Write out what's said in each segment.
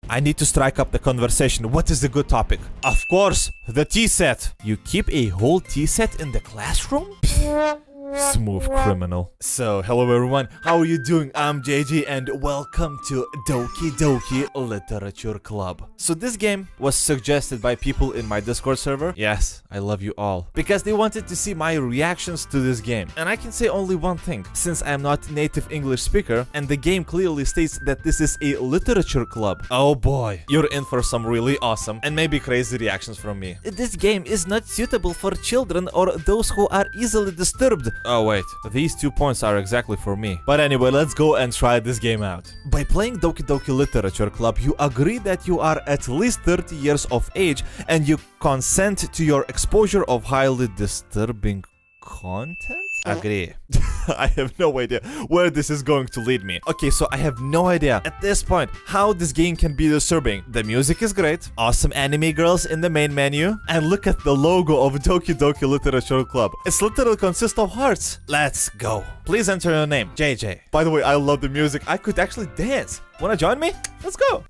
I need to strike up the conversation. What is the good topic? Of course, the tea set. You keep a whole tea set in the classroom? Smooth criminal. So, hello everyone, how are you doing? I'm JJ and welcome to Doki Doki Literature Club. So this game was suggested by people in my Discord server. Yes, I love you all. Because they wanted to see my reactions to this game. And I can say only one thing. Since I'm not native English speaker and the game clearly states that this is a literature club. Oh boy, you're in for some really awesome and maybe crazy reactions from me. This game is not suitable for children or those who are easily disturbed. Oh wait, these 2 points are exactly for me. But anyway, let's go and try this game out. By playing Doki Doki Literature Club, you agree that you are at least 30 years of age and you consent to your exposure of highly disturbing content? Agree. I have no idea where this is going to lead me. Okay, so I have no idea at this point how this game can be disturbing. The music is great, awesome anime girls in the main menu, and look at the logo of Doki Doki Literature Club. It's literally consists of hearts. Let's go. Please enter your name, JJ. By the way, I love the music. I could actually dance. Wanna join me? Let's go.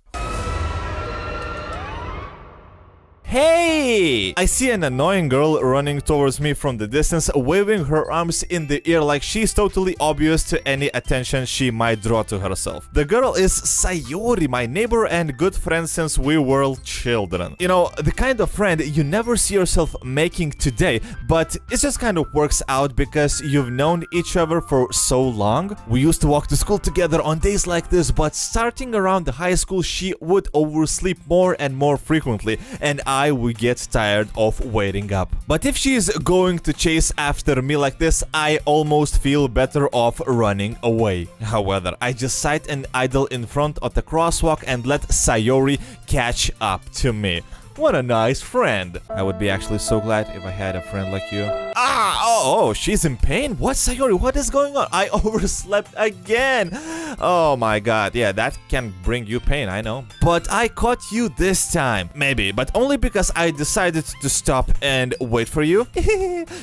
Hey! I see an annoying girl running towards me from the distance, waving her arms in the air like she's totally obvious to any attention she might draw to herself. The girl is Sayori, my neighbor and good friend since we were children. You know, the kind of friend you never see yourself making today, but it just kind of works out because you've known each other for so long. We used to walk to school together on days like this, but starting around the high school, she would oversleep more and more frequently, and I would get tired of waiting up. But if she is going to chase after me like this, I almost feel better off running away. However, I just sit and idle in front of the crosswalk and let Sayori catch up to me. What a nice friend. I would be actually so glad if I had a friend like you. Oh, she's in pain? What, Sayori? What is going on? I overslept again. Oh my god. Yeah, that can bring you pain, I know. But I caught you this time. Maybe, but only because I decided to stop and wait for you.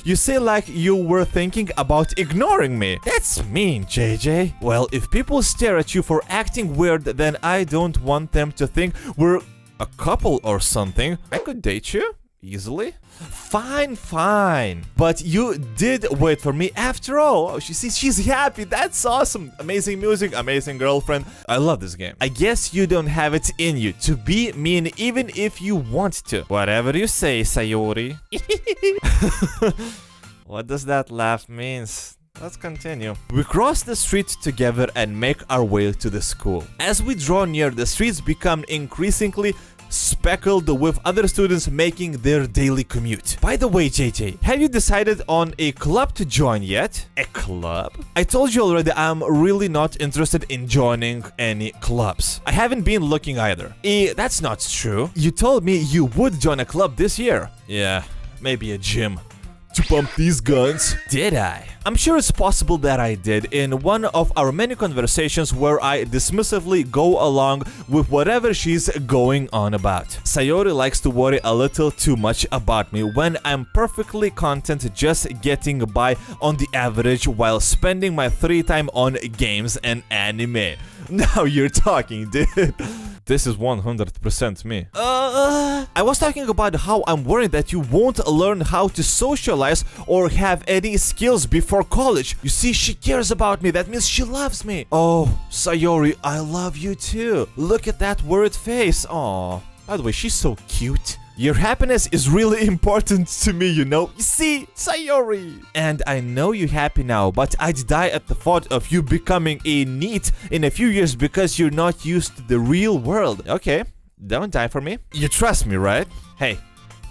You say like you were thinking about ignoring me. That's mean, JJ. Well, if people stare at you for acting weird, then I don't want them to think we're a couple or something. I could date you easily. Fine. But you did wait for me after all. Oh, she's happy. That's awesome. Amazing music, amazing girlfriend. I love this game. I guess you don't have it in you to be mean even if you want to. Whatever you say, Sayori. What does that laugh mean? Let's continue. We cross the street together and make our way to the school. As we draw near, the streets become increasingly speckled with other students making their daily commute. By the way, JJ, have you decided on a club to join yet? A club? I told you already I'm really not interested in joining any clubs. I haven't been looking either. That's not true. You told me you would join a club this year. Yeah, maybe a gym. To pump these guns. Did I? I'm sure it's possible that I did in one of our many conversations where I dismissively go along with whatever she's going on about. Sayori likes to worry a little too much about me when I'm perfectly content just getting by on the average while spending my free time on games and anime. Now you're talking, dude. This is 100% me. I was talking about how I'm worried that you won't learn how to socialize or have any skills before college. You see, she cares about me. That means she loves me. Oh, Sayori, I love you too. Look at that worried face. Aw. By the way, she's so cute. Your happiness is really important to me, you know? You see, Sayori! And I know you're happy now, but I'd die at the thought of you becoming a NEET in a few years because you're not used to the real world. Okay, don't die for me. You trust me, right? Hey,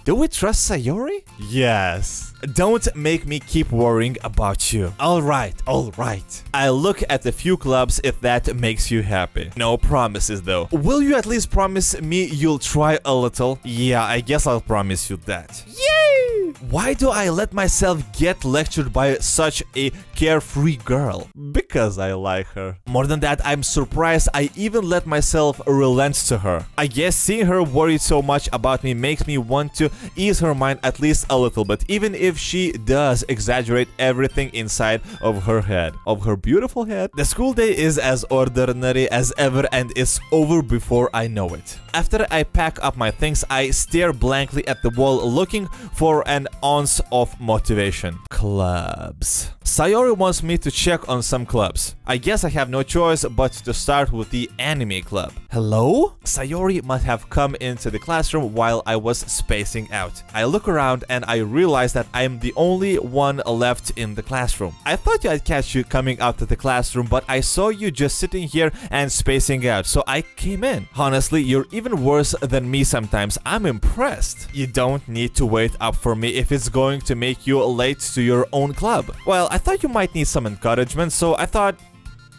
do we trust Sayori? Yes. Don't make me keep worrying about you. Alright. I'll look at a few clubs if that makes you happy. No promises though. Will you at least promise me you'll try a little? Yeah, I guess I'll promise you that. Yay! Why do I let myself get lectured by such a carefree girl? Because I like her. More than that, I'm surprised I even let myself relent to her. I guess seeing her worried so much about me makes me want to ease her mind at least a little bit, even if she does exaggerate everything inside of her head. Of her beautiful head. The school day is as ordinary as ever and it's over before I know it. After I pack up my things, I stare blankly at the wall looking for an ounce of motivation. Clubs. Sayori wants me to check on some clubs. I guess I have no choice but to start with the anime club. Hello? Sayori must have come into the classroom while I was spacing out. I look around and I realize that I am the only one left in the classroom. I thought I'd catch you coming out of the classroom, but I saw you just sitting here and spacing out, so I came in. Honestly, you're even worse than me sometimes. I'm impressed. You don't need to wait up for me if it's going to make you late to your own club. Well, I thought you might need some encouragement, so I thought,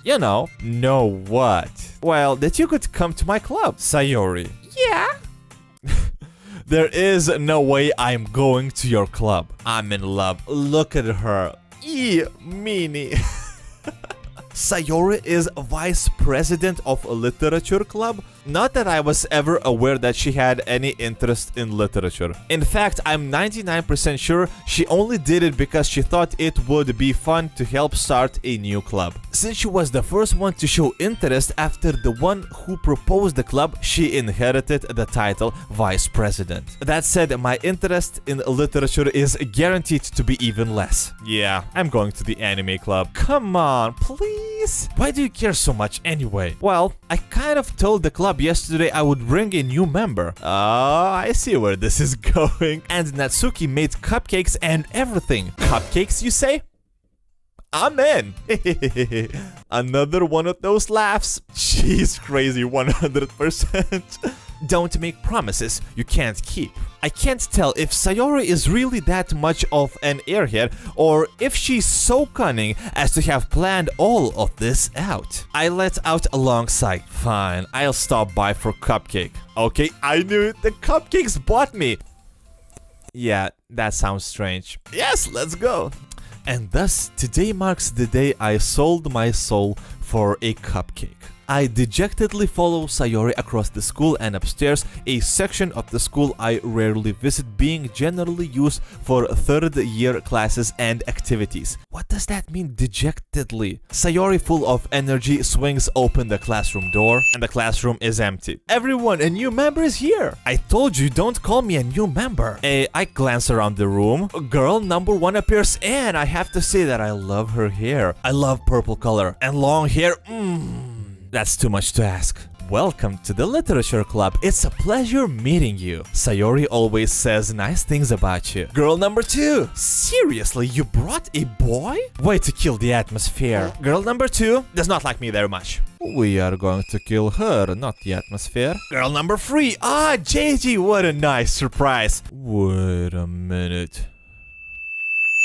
you know what? Well, that you could come to my club. Sayori. Yeah? There is no way I'm going to your club. I'm in love. Look at her. Meanie. Sayori is vice president of a literature club? Not that I was ever aware that she had any interest in literature. In fact, I'm 99% sure she only did it because she thought it would be fun to help start a new club. Since she was the first one to show interest after the one who proposed the club, she inherited the title vice president. That said, my interest in literature is guaranteed to be even less. Yeah, I'm going to the anime club. Come on, please. Why do you care so much anyway? Well, I kind of told the club yesterday I would bring a new member. I see where this is going. And Natsuki made cupcakes and everything. Cupcakes, you say? I'm in. Another one of those laughs. She's crazy 100%. Don't make promises you can't keep. I can't tell if Sayori is really that much of an airhead or if she's so cunning as to have planned all of this out. I let out a long sigh. Fine, I'll stop by for cupcake. Okay, I knew it. The cupcakes bought me. Yeah, that sounds strange. Yes, let's go. And thus, today marks the day I sold my soul for a cupcake. I dejectedly follow Sayori across the school and upstairs, a section of the school I rarely visit, being generally used for third-year classes and activities. What does that mean, dejectedly? Sayori, full of energy, swings open the classroom door, and the classroom is empty. Everyone, a new member is here! I told you, don't call me a new member. I glance around the room. Girl number 1 appears, and I have to say that I love her hair. I love purple color, and long hair, That's too much to ask. Welcome to the literature club. It's a pleasure meeting you. Sayori always says nice things about you. Girl number 2. Seriously, you brought a boy? Way to kill the atmosphere. Girl number 2 does not like me very much. We are going to kill her, not the atmosphere. Girl number 3. JG, what a nice surprise. Wait a minute.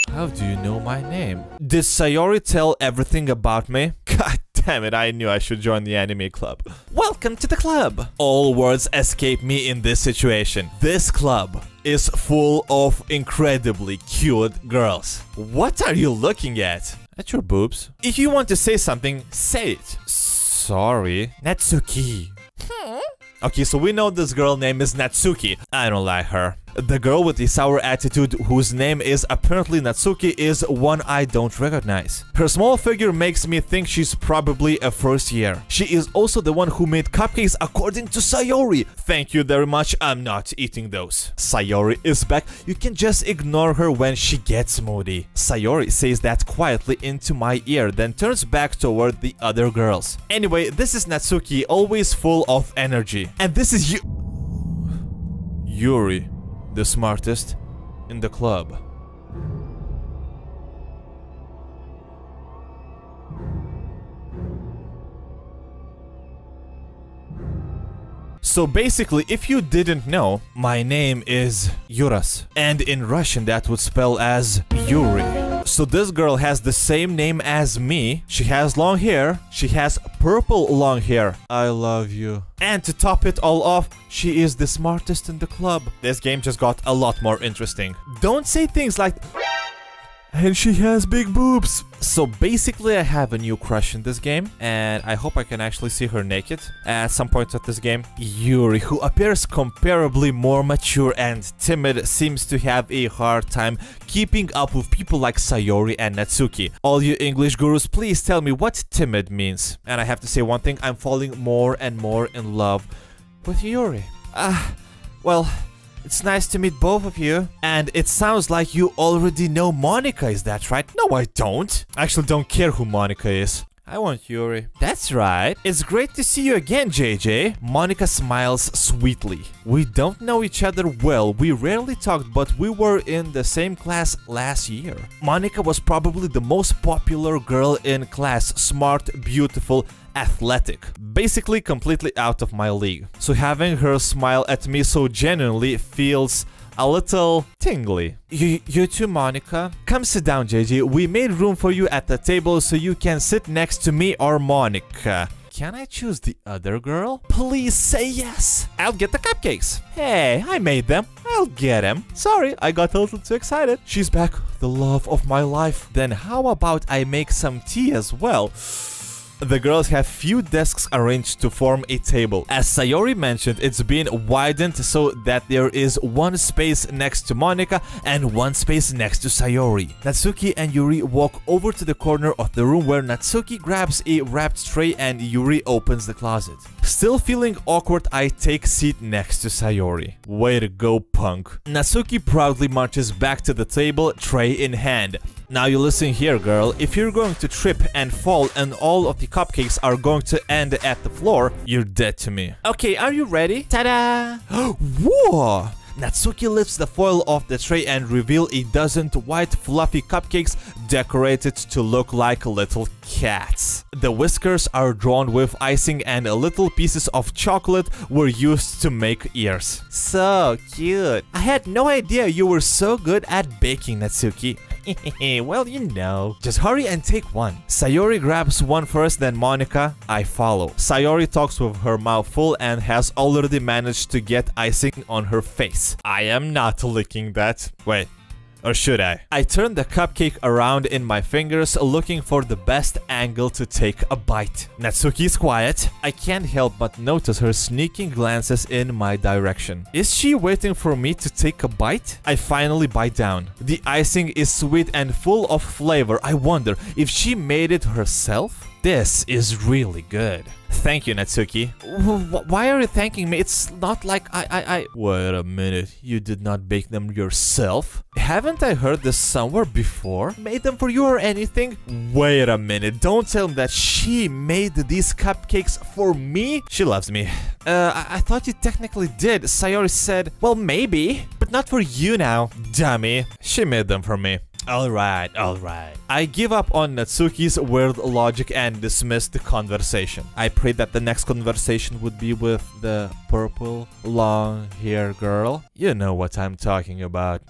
How do you know my name? Did Sayori tell everything about me? God damn it, I knew I should join the anime club. Welcome to the club. All words escape me in this situation. This club is full of incredibly cute girls. What are you looking at? At your boobs. If you want to say something, say it. Sorry. Natsuki. Okay, so we know this girl name is Natsuki. I don't like her. The girl with the sour attitude, whose name is apparently Natsuki, is one I don't recognize. Her small figure makes me think she's probably a first year. She is also the one who made cupcakes according to Sayori. Thank you very much, I'm not eating those. Sayori is back. You can just ignore her when she gets moody. Sayori says that quietly into my ear, then turns back toward the other girls. Anyway, this is Natsuki, always full of energy. And this is Yuri, the smartest in the club. So basically, if you didn't know, my name is Yuras, and in Russian that would spell as Yuri. So this girl has the same name as me. She has long hair. She has purple long hair. I love you. And to top it all off, she is the smartest in the club. This game just got a lot more interesting. Don't say things like... And she has big boobs. So basically I have a new crush in this game, and I hope I can actually see her naked at some point of this game. Yuri, who appears comparably more mature and timid, seems to have a hard time keeping up with people like Sayori and Natsuki. All you English gurus, please tell me what timid means. And I have to say one thing, I'm falling more and more in love with Yuri. Well... It's nice to meet both of you. And it sounds like you already know Monica, is that right? No, I don't. I actually don't care who Monica is. I want Yuri. That's right. It's great to see you again, JJ. Monica smiles sweetly. We don't know each other well. We rarely talked, but we were in the same class last year. Monica was probably the most popular girl in class. Smart, beautiful, athletic. Basically completely out of my league. So having her smile at me so genuinely feels a little tingly. You too, Monica. Come sit down, JJ. We made room for you at the table so you can sit next to me or Monica. Can I choose the other girl? Please say yes. I'll get the cupcakes. Hey, I made them. I'll get them. Sorry, I got a little too excited. She's back, the love of my life. Then how about I make some tea as well? The girls have few desks arranged to form a table. As Sayori mentioned, it's been widened so that there is one space next to Monica and one space next to Sayori. Natsuki and Yuri walk over to the corner of the room where Natsuki grabs a wrapped tray and Yuri opens the closet. Still feeling awkward, I take seat next to Sayori. Way to go, punk. Natsuki proudly marches back to the table, tray in hand. Now you listen here, girl. If you're going to trip and fall and all of the cupcakes are going to end at the floor, you're dead to me. Okay, are you ready? Ta-da! Whoa! Natsuki lifts the foil off the tray and reveals a dozen white fluffy cupcakes decorated to look like little cats. The whiskers are drawn with icing and little pieces of chocolate were used to make ears. So cute. I had no idea you were so good at baking, Natsuki. Well, you know. Just hurry and take one. Sayori grabs one first, then Monica. I follow. Sayori talks with her mouth full and has already managed to get icing on her face. I am not licking that. Wait. Or should I? I turn the cupcake around in my fingers, looking for the best angle to take a bite. Natsuki's quiet. I can't help but notice her sneaking glances in my direction. Is she waiting for me to take a bite? I finally bite down. The icing is sweet and full of flavor. I wonder if she made it herself? This is really good. Thank you, Natsuki. Why are you thanking me? It's not like I... Wait a minute. You did not bake them yourself? Haven't I heard this somewhere before? Made them for you or anything? Wait a minute. Don't tell me that she made these cupcakes for me? She loves me. I thought you technically did. Sayori said, well, maybe. But not for you now, dummy. She made them for me. Alright. I give up on Natsuki's weird logic and dismiss the conversation. I pray that the next conversation would be with the purple long-haired girl. You know what I'm talking about.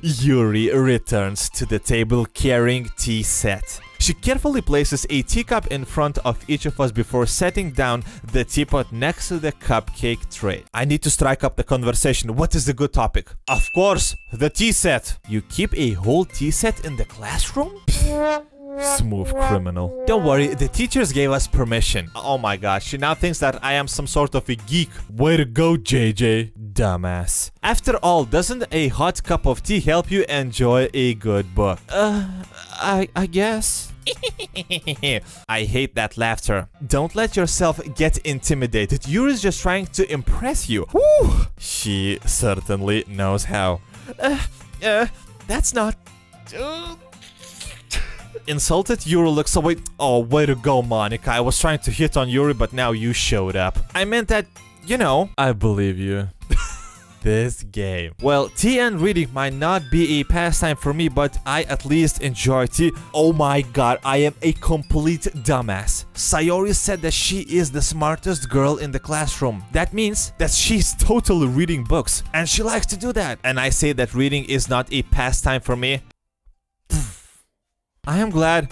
Yuri returns to the table carrying tea set. She carefully places a teacup in front of each of us before setting down the teapot next to the cupcake tray. I need to strike up the conversation. What is the good topic? Of course, the tea set. You keep a whole tea set in the classroom? Smooth criminal. Don't worry, the teachers gave us permission. Oh my gosh, she now thinks that I am some sort of a geek. Way to go, JJ. Dumbass. After all, doesn't a hot cup of tea help you enjoy a good book? I guess. I hate that laughter. Don't let yourself get intimidated. Yuri's just trying to impress you. Woo! She certainly knows how. That's not... Insulted, Yuri looks away. Oh, way to go, Monica. I was trying to hit on Yuri, but now you showed up. I meant that, you know. I believe you. This game. Well, tea and reading might not be a pastime for me, but I at least enjoy tea. Oh my god, I am a complete dumbass. Sayori said that she is the smartest girl in the classroom. That means that she's totally reading books, and she likes to do that. And I say that reading is not a pastime for me. I am glad.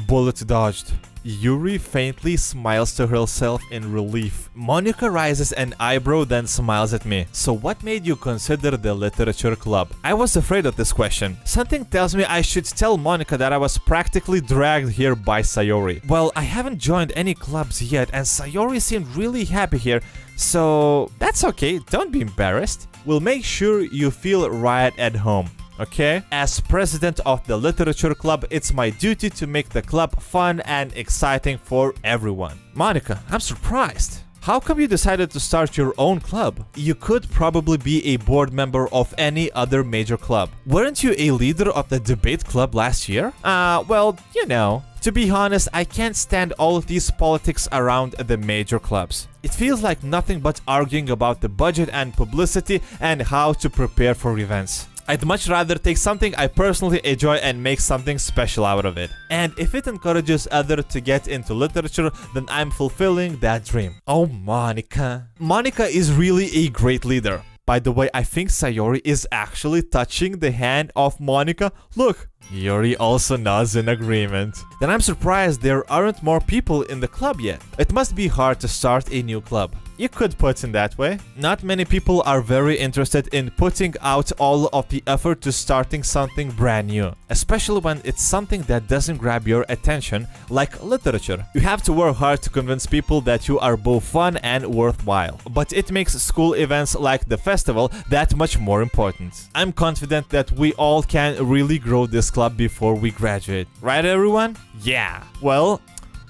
Bullet dodged. Yuri faintly smiles to herself in relief. Monica raises an eyebrow, then smiles at me. So what made you consider the literature club? I was afraid of this question. Something tells me I should tell Monica that I was practically dragged here by Sayori. Well, I haven't joined any clubs yet, and Sayori seemed really happy here, so that's okay, don't be embarrassed. We'll make sure you feel right at home. Okay? As president of the literature club, it's my duty to make the club fun and exciting for everyone. Monica, I'm surprised. How come you decided to start your own club? You could probably be a board member of any other major club. Weren't you a leader of the debate club last year? Well, you know. To be honest, I can't stand all of these politics around the major clubs. It feels like nothing but arguing about the budget and publicity and how to prepare for events. I'd much rather take something I personally enjoy and make something special out of it. And if it encourages others to get into literature, then I'm fulfilling that dream. Oh, Monica. Monica is really a great leader. By the way, I think Sayori is actually touching the hand of Monica. Look. Yuri also nods in agreement. Then I'm surprised there aren't more people in the club yet. It must be hard to start a new club. You could put it that way. Not many people are very interested in putting out all of the effort to starting something brand new, especially when it's something that doesn't grab your attention, like literature. You have to work hard to convince people that you are both fun and worthwhile. But it makes school events like the festival that much more important. I'm confident that we all can really grow this club before we graduate. Right, everyone? Yeah. Well,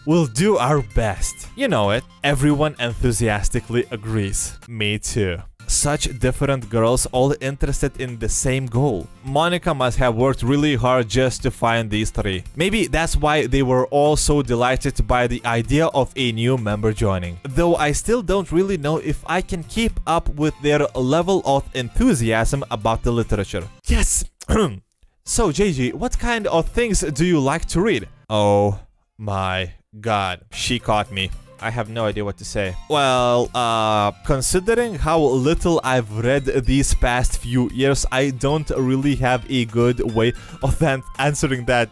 we'll do our best. You know it. Everyone enthusiastically agrees. Me too. Such different girls all interested in the same goal. Monica must have worked really hard just to find these three. Maybe that's why they were all so delighted by the idea of a new member joining. Though I still don't really know if I can keep up with their level of enthusiasm about the literature. Yes! So, JJ, what kind of things do you like to read? Oh my God, she caught me. I have no idea what to say. Well, considering how little I've read these past few years, I don't really have a good way of answering that.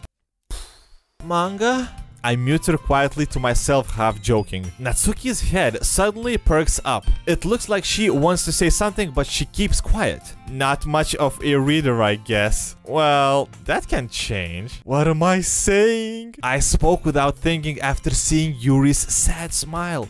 Manga? I mute her quietly to myself, half joking. Natsuki's head suddenly perks up. It looks like she wants to say something, but she keeps quiet. Not much of a reader, I guess. Well, that can change. What am I saying? I spoke without thinking after seeing Yuri's sad smile.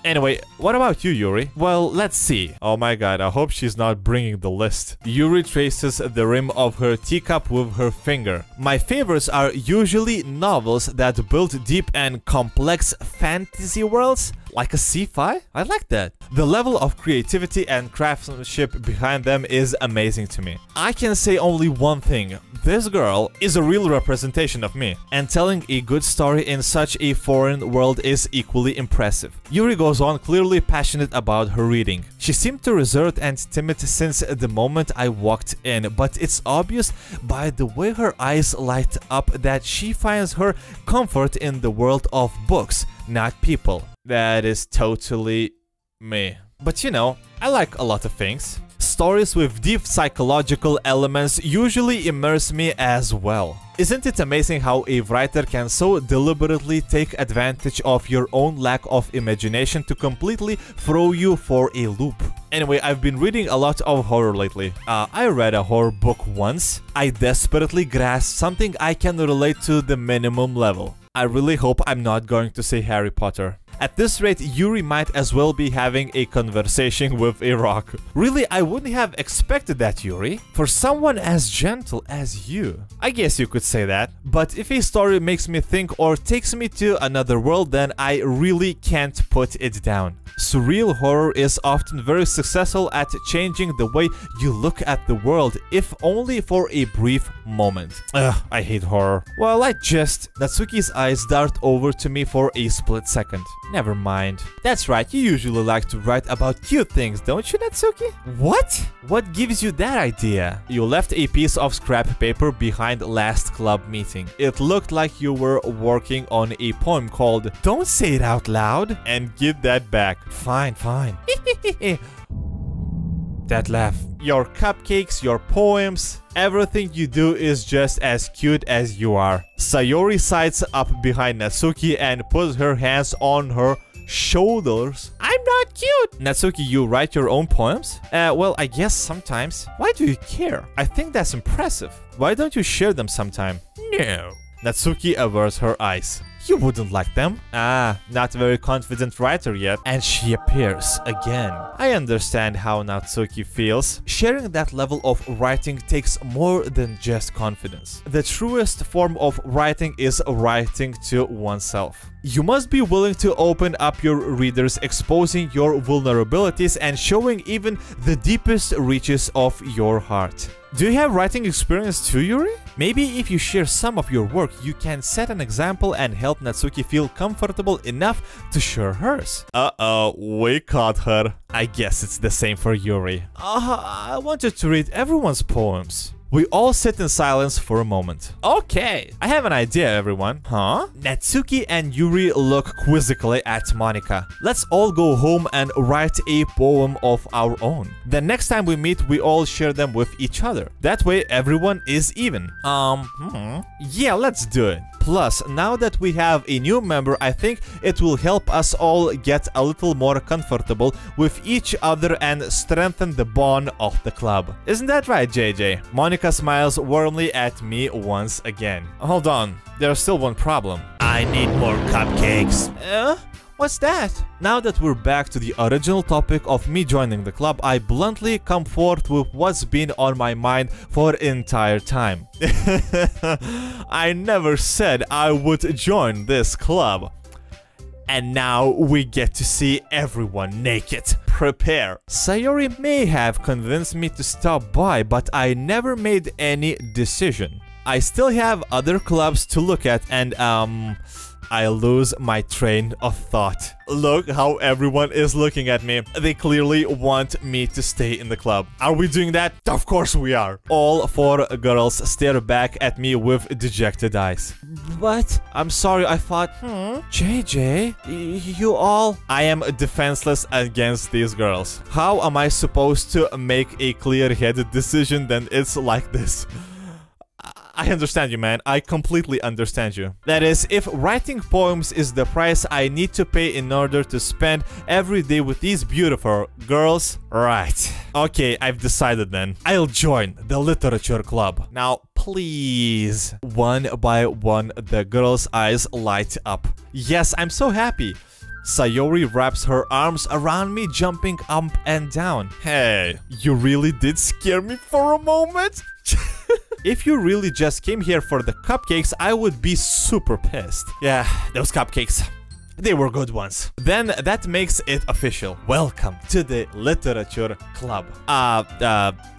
Anyway, what about you, Yuri? Well, let's see. Oh my God, I hope she's not bringing the list. Yuri traces the rim of her teacup with her finger. My favorites are usually novels that build deep and complex fantasy worlds, like a sci-fi? I like that. The level of creativity and craftsmanship behind them is amazing to me. I can say only one thing. This girl is a real representation of me, and telling a good story in such a foreign world is equally impressive. Yuri goes on, clearly passionate about her reading. She seemed too reserved and timid since the moment I walked in, but it's obvious by the way her eyes light up that she finds her comfort in the world of books, not people. That is totally me. But you know, I like a lot of things. Stories with deep psychological elements usually immerse me as well. Isn't it amazing how a writer can so deliberately take advantage of your own lack of imagination to completely throw you for a loop? Anyway, I've been reading a lot of horror lately. I read a horror book once. I desperately grasped something I can relate to the minimum level. I really hope I'm not going to say Harry Potter. At this rate, Yuri might as well be having a conversation with a rock. Really, I wouldn't have expected that, Yuri. For someone as gentle as you. I guess you could say that. But if a story makes me think or takes me to another world, then I really can't put it down. Surreal horror is often very successful at changing the way you look at the world, if only for a brief moment. Ugh, I hate horror. Well, Natsuki's eyes dart over to me for a split second. Never mind. That's right, you usually like to write about cute things, don't you, Natsuki? What? What gives you that idea? You left a piece of scrap paper behind last club meeting. It looked like you were working on a poem called "Don't Say It Out Loud" and give that back. Fine, fine. That laugh. your cupcakes, your poems, everything you do is just as cute as you are. Sayori sides up behind Natsuki and puts her hands on her shoulders. I'm not cute! Natsuki, you write your own poems? Well, I guess sometimes. Why do you care? I think that's impressive. Why don't you share them sometime? No. Natsuki averts her eyes. You wouldn't like them. Ah, not very confident writer yet. And she appears again. I understand how Natsuki feels. Sharing that level of writing takes more than just confidence. The truest form of writing is writing to oneself. You must be willing to open up your readers, exposing your vulnerabilities and showing even the deepest reaches of your heart. Do you have writing experience too, Yuri? Maybe if you share some of your work, you can set an example and help Natsuki feel comfortable enough to share hers. Uh-oh, we caught her. I guess it's the same for Yuri. I wanted to read everyone's poems. We all sit in silence for a moment. Okay, I have an idea, everyone. Huh? Natsuki and Yuri look quizzically at Monika. Let's all go home and write a poem of our own. The next time we meet, we all share them with each other. That way, everyone is even. Yeah, let's do it. Plus, now that we have a new member, I think it will help us all get a little more comfortable with each other and strengthen the bond of the club. Isn't that right, JJ? Monika smiles warmly at me once again. Hold on, there's still one problem. I need more cupcakes. What's that? Now that we're back to the original topic of me joining the club, I bluntly come forth with what's been on my mind for the entire time. I never said I would join this club. And now we get to see everyone naked. Prepare. Sayori may have convinced me to stop by, but I never made any decision. I still have other clubs to look at and I lose my train of thought. Look how everyone is looking at me. They clearly want me to stay in the club. Are we doing that? Of course we are. All four girls stare back at me with dejected eyes. But I'm sorry, I thought, JJ, you all... I am defenseless against these girls. How am I supposed to make a clear-headed decision then it's like this? I understand you, man. I completely understand you. That is, if writing poems is the price I need to pay in order to spend every day with these beautiful girls, right. Okay, I've decided then. I'll join the literature club. Now, please. One by one, the girls' eyes light up. Yes, I'm so happy. Sayori wraps her arms around me, jumping up and down. Hey, you really did scare me for a moment? If you really just came here for the cupcakes, I would be super pissed. Yeah, those cupcakes. They were good ones. Then that makes it official. Welcome to the literature club.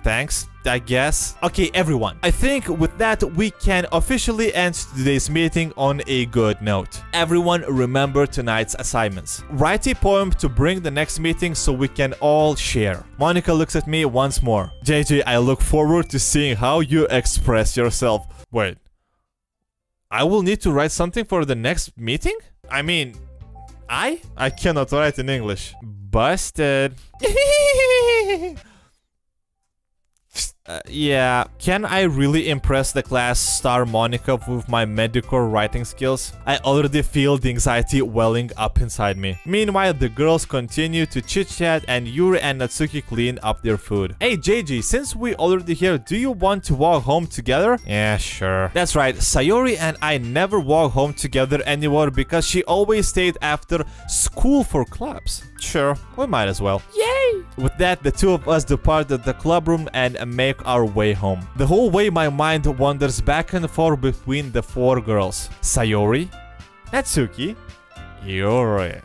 Thanks, I guess. Okay, everyone. I think with that, we can officially end today's meeting on a good note. Everyone remember tonight's assignments. Write a poem to bring the next meeting so we can all share. Monika looks at me once more. JJ, I look forward to seeing how you express yourself. Wait. I will need to write something for the next meeting? I mean... I cannot write in English. Busted. Yeah, can I really impress the class star Monika with my mediocre writing skills? I already feel the anxiety welling up inside me. Meanwhile, the girls continue to chit-chat and Yuri and Natsuki clean up their food. Hey JJ, since we already here, do you want to walk home together? Yeah, sure. That's right, Sayori and I never walk home together anymore because she always stayed after school for clubs. Sure, we might as well. Yay! With that, the two of us departed the clubroom and make our way home. The whole way my mind wanders back and forth between the four girls. Sayori, Natsuki, Yuri,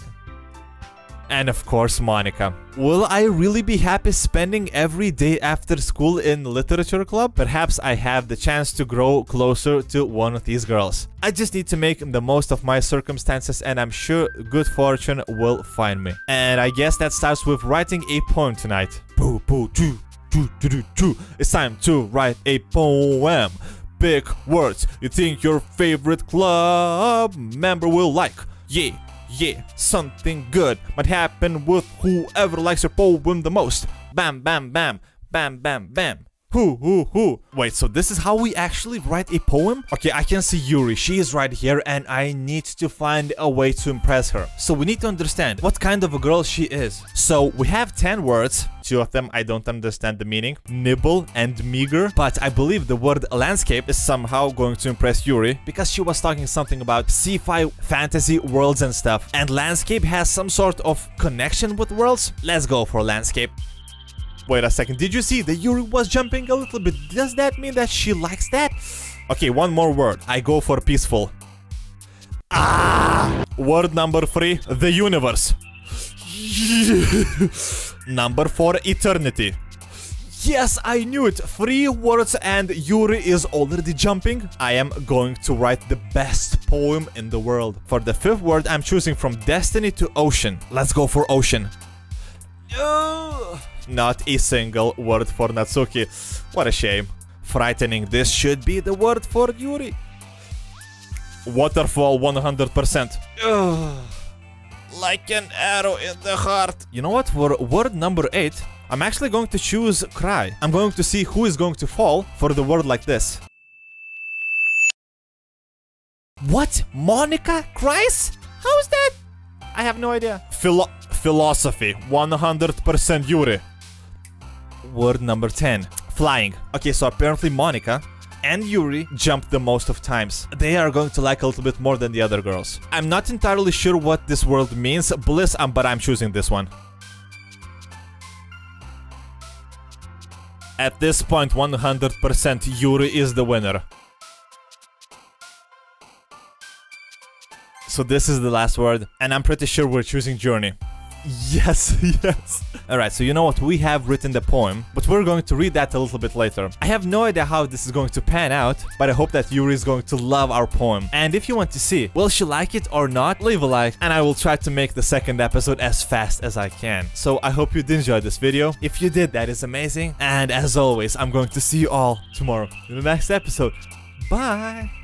and of course Monika. Will I really be happy spending every day after school in literature club? Perhaps I have the chance to grow closer to one of these girls. I just need to make the most of my circumstances and I'm sure good fortune will find me. And I guess that starts with writing a poem tonight. It's time to write a poem. Big words you think your favorite club member will like. Yeah, something good might happen with whoever likes your poem the most. Bam, bam, bam. Bam, bam, bam. Who. Wait, so this is how we actually write a poem? Okay, I can see Yuri. She is right here and I need to find a way to impress her. So we need to understand what kind of a girl she is. So we have 10 words. 2 of them I don't understand the meaning. Nibble and meager. But I believe the word landscape is somehow going to impress Yuri because she was talking something about sci-fi fantasy worlds and stuff. And landscape has some sort of connection with worlds. Let's go for landscape. Wait a second, did you see that Yuri was jumping a little bit? Does that mean that she likes that? Okay, one more word. I go for peaceful. Word number 3, the universe. Number 4, eternity. Yes, I knew it. 3 words and Yuri is already jumping. I am going to write the best poem in the world. For the 5th word, I'm choosing from destiny to ocean. Let's go for ocean. Not a single word for Natsuki. What a shame. Frightening. This should be the word for Yuri. Waterfall 100%. Like an arrow in the heart. You know what? For word number 8, I'm actually going to choose cry. I'm going to see who is going to fall for the word like this. What? Monica cries? How is that? I have no idea. Philosophy 100% Yuri. Word number 10, flying. Okay, so apparently Monica and Yuri jumped the most of times. They are going to like a little bit more than the other girls. I'm not entirely sure what this word means, bliss, but I'm choosing this one. At this point, 100% Yuri is the winner. So this is the last word, and I'm pretty sure we're choosing journey. Yes, yes. Alright, so you know what? We have written the poem, but we're going to read that a little bit later. I have no idea how this is going to pan out, but I hope that Yuri is going to love our poem. And if you want to see, will she like it or not, leave a like, and I will try to make the second episode as fast as I can. So I hope you did enjoy this video. If you did, that is amazing. And as always, I'm going to see you all tomorrow in the next episode. Bye!